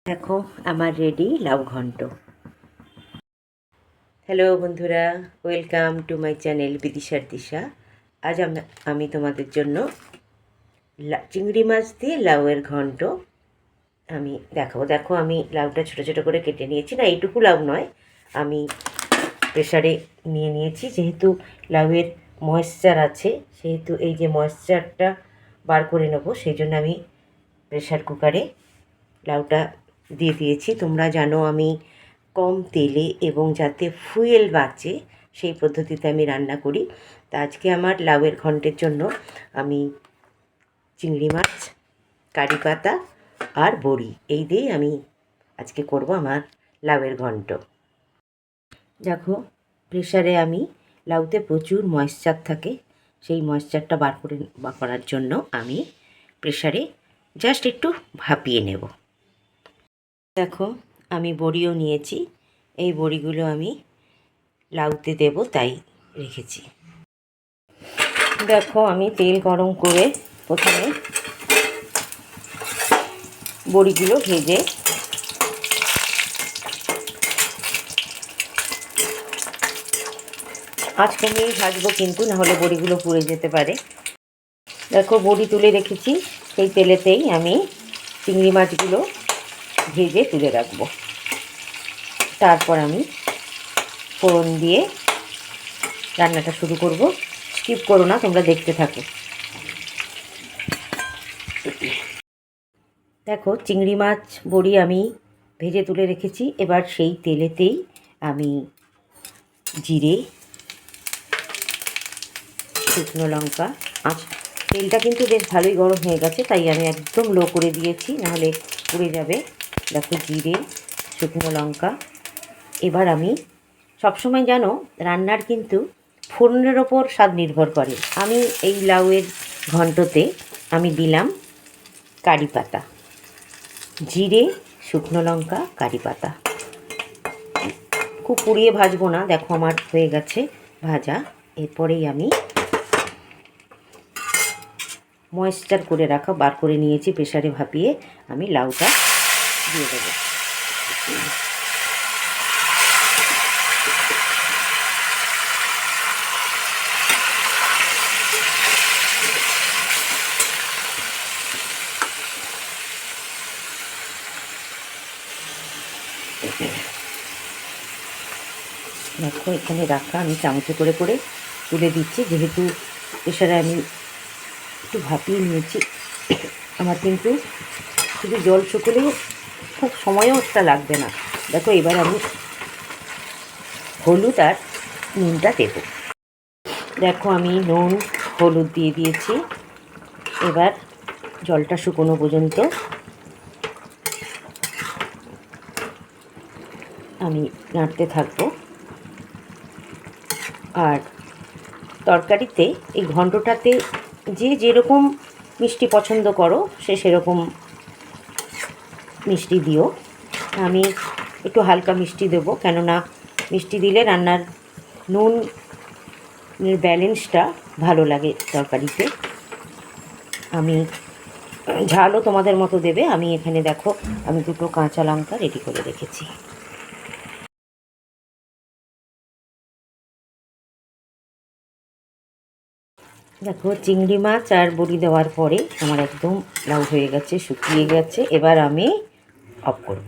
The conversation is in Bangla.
দেখো আমার রেডি লাউ ঘন্ট। হ্যালো বন্ধুরা, ওয়েলকাম টু মাই চ্যানেল বিদিশার দিশা। আজ আমি তোমাদের জন্য চিংড়ি মাছ দিয়ে লাউয়ের ঘন্ট আমি দেখাবো। দেখো আমি লাউটা ছোটো ছোটো করে কেটে নিয়েছি, না এইটুকু লাউ নয়, আমি প্রেশারে নিয়ে নিয়েছি। যেহেতু লাউয়ের ময়েশ্চার আছে, সেহেতু এই যে ময়েশ্চারটা বার করে নেবো, সেই জন্য আমি প্রেশার কুকারে লাউটা দিয়ে দিয়েছি। তোমরা জানো আমি কম তেলে এবং যাতে ফুয়েল বাঁচে সেই পদ্ধতিতে আমি রান্না করি। তা আজকে আমার লাউয়ের ঘন্টের জন্য আমি চিংড়ি মাছ, কারি পাতা আর বড়ি এই দিয়েই আমি আজকে করব আমার লাউয়ের ঘন্ট। দেখো প্রেশারে আমি লাউতে প্রচুর ময়েশ্চার থাকে, সেই ময়েশ্চারটা বার করার জন্য আমি প্রেশারে জাস্ট একটু ভাপিয়ে নেব। দেখো আমি বড়িও নিয়েছি, এই বড়িগুলো আমি লাউতে দেব তাই রেখেছি। দেখো আমি তেল গরম করে প্রথমে বড়িগুলো ভেজে আঁচ কমিয়ে ভাজবো, কিন্তু নাহলে বড়িগুলো পুড়ে যেতে পারে। দেখো বড়ি তুলে রেখেছি, সেই তেলেতেই আমি চিংড়ি মাছগুলো ভেজে তুলে রাখবো। তারপর আমি ফোড়ন দিয়ে রান্নাটা শুরু করব। স্কিপ করো না, তোমরা দেখতে থাকো। দেখো চিংড়ি মাছ বড়ি আমি ভেজে তুলে রেখেছি। এবার সেই তেলেতেই আমি জিরে, শুকনো লঙ্কা, তেলটা কিন্তু বেশ ভালোই গরম হয়ে গেছে, তাই আমি একদম লো করে দিয়েছি, নাহলে পুড়ে যাবে। দেখো জিরে, শুকনো লঙ্কা। এবার আমি সবসময় জানো রান্নার কিন্তু ফোড়নের ওপর স্বাদ নির্ভর করে। আমি এই লাউয়ের ঘন্টতে আমি দিলাম কারি পাতা, জিরে, শুকনো লঙ্কা, কারি পাতা। খুব পুড়িয়ে ভাজবো না, দেখো আমার হয়ে গেছে ভাজা। এরপরেই আমি ময়েশ্চার করে রাখা বার করে নিয়েছি, প্রেশারে ভাপিয়ে আমি লাউটা দিয়ে দেবো। দেখো এখানে রাখা আমি চামচে করে করে তুলে দিচ্ছি, যেহেতু প্রেশারে আমি একটু ভাপিয়ে নিয়েছি। আমার কিন্তু শুধু জল শুকলে খুব সময়ও একটা লাগবে না। দেখো এবার আমি হলুদ আর নুনটা দেবো। দেখো আমি নুন হলুদ দিয়ে দিয়েছি। এবার জলটা শুকনো পর্যন্ত আমি নাড়তে থাকবো। আর তরকারিতে এই ঘন্টটাতে যে যেরকম মিষ্টি পছন্দ করো সে সেরকম মিষ্টি দিও। আমি একটু হালকা মিষ্টি দেবো, কেননা মিষ্টি দিলে রান্নার নুনের ব্যালেন্সটা ভালো লাগে তরকারিতে। আমি ঝালও তোমাদের মতো দেবে। আমি এখানে দেখো আমি দুটো কাঁচা লঙ্কা রেডি করে রেখেছি। দেখো চিংড়ি মাছ আর বড়ি দেওয়ার পরে আমার একদম লাউ হয়ে গেছে, শুকিয়ে গেছে। এবার আমি অফ করব।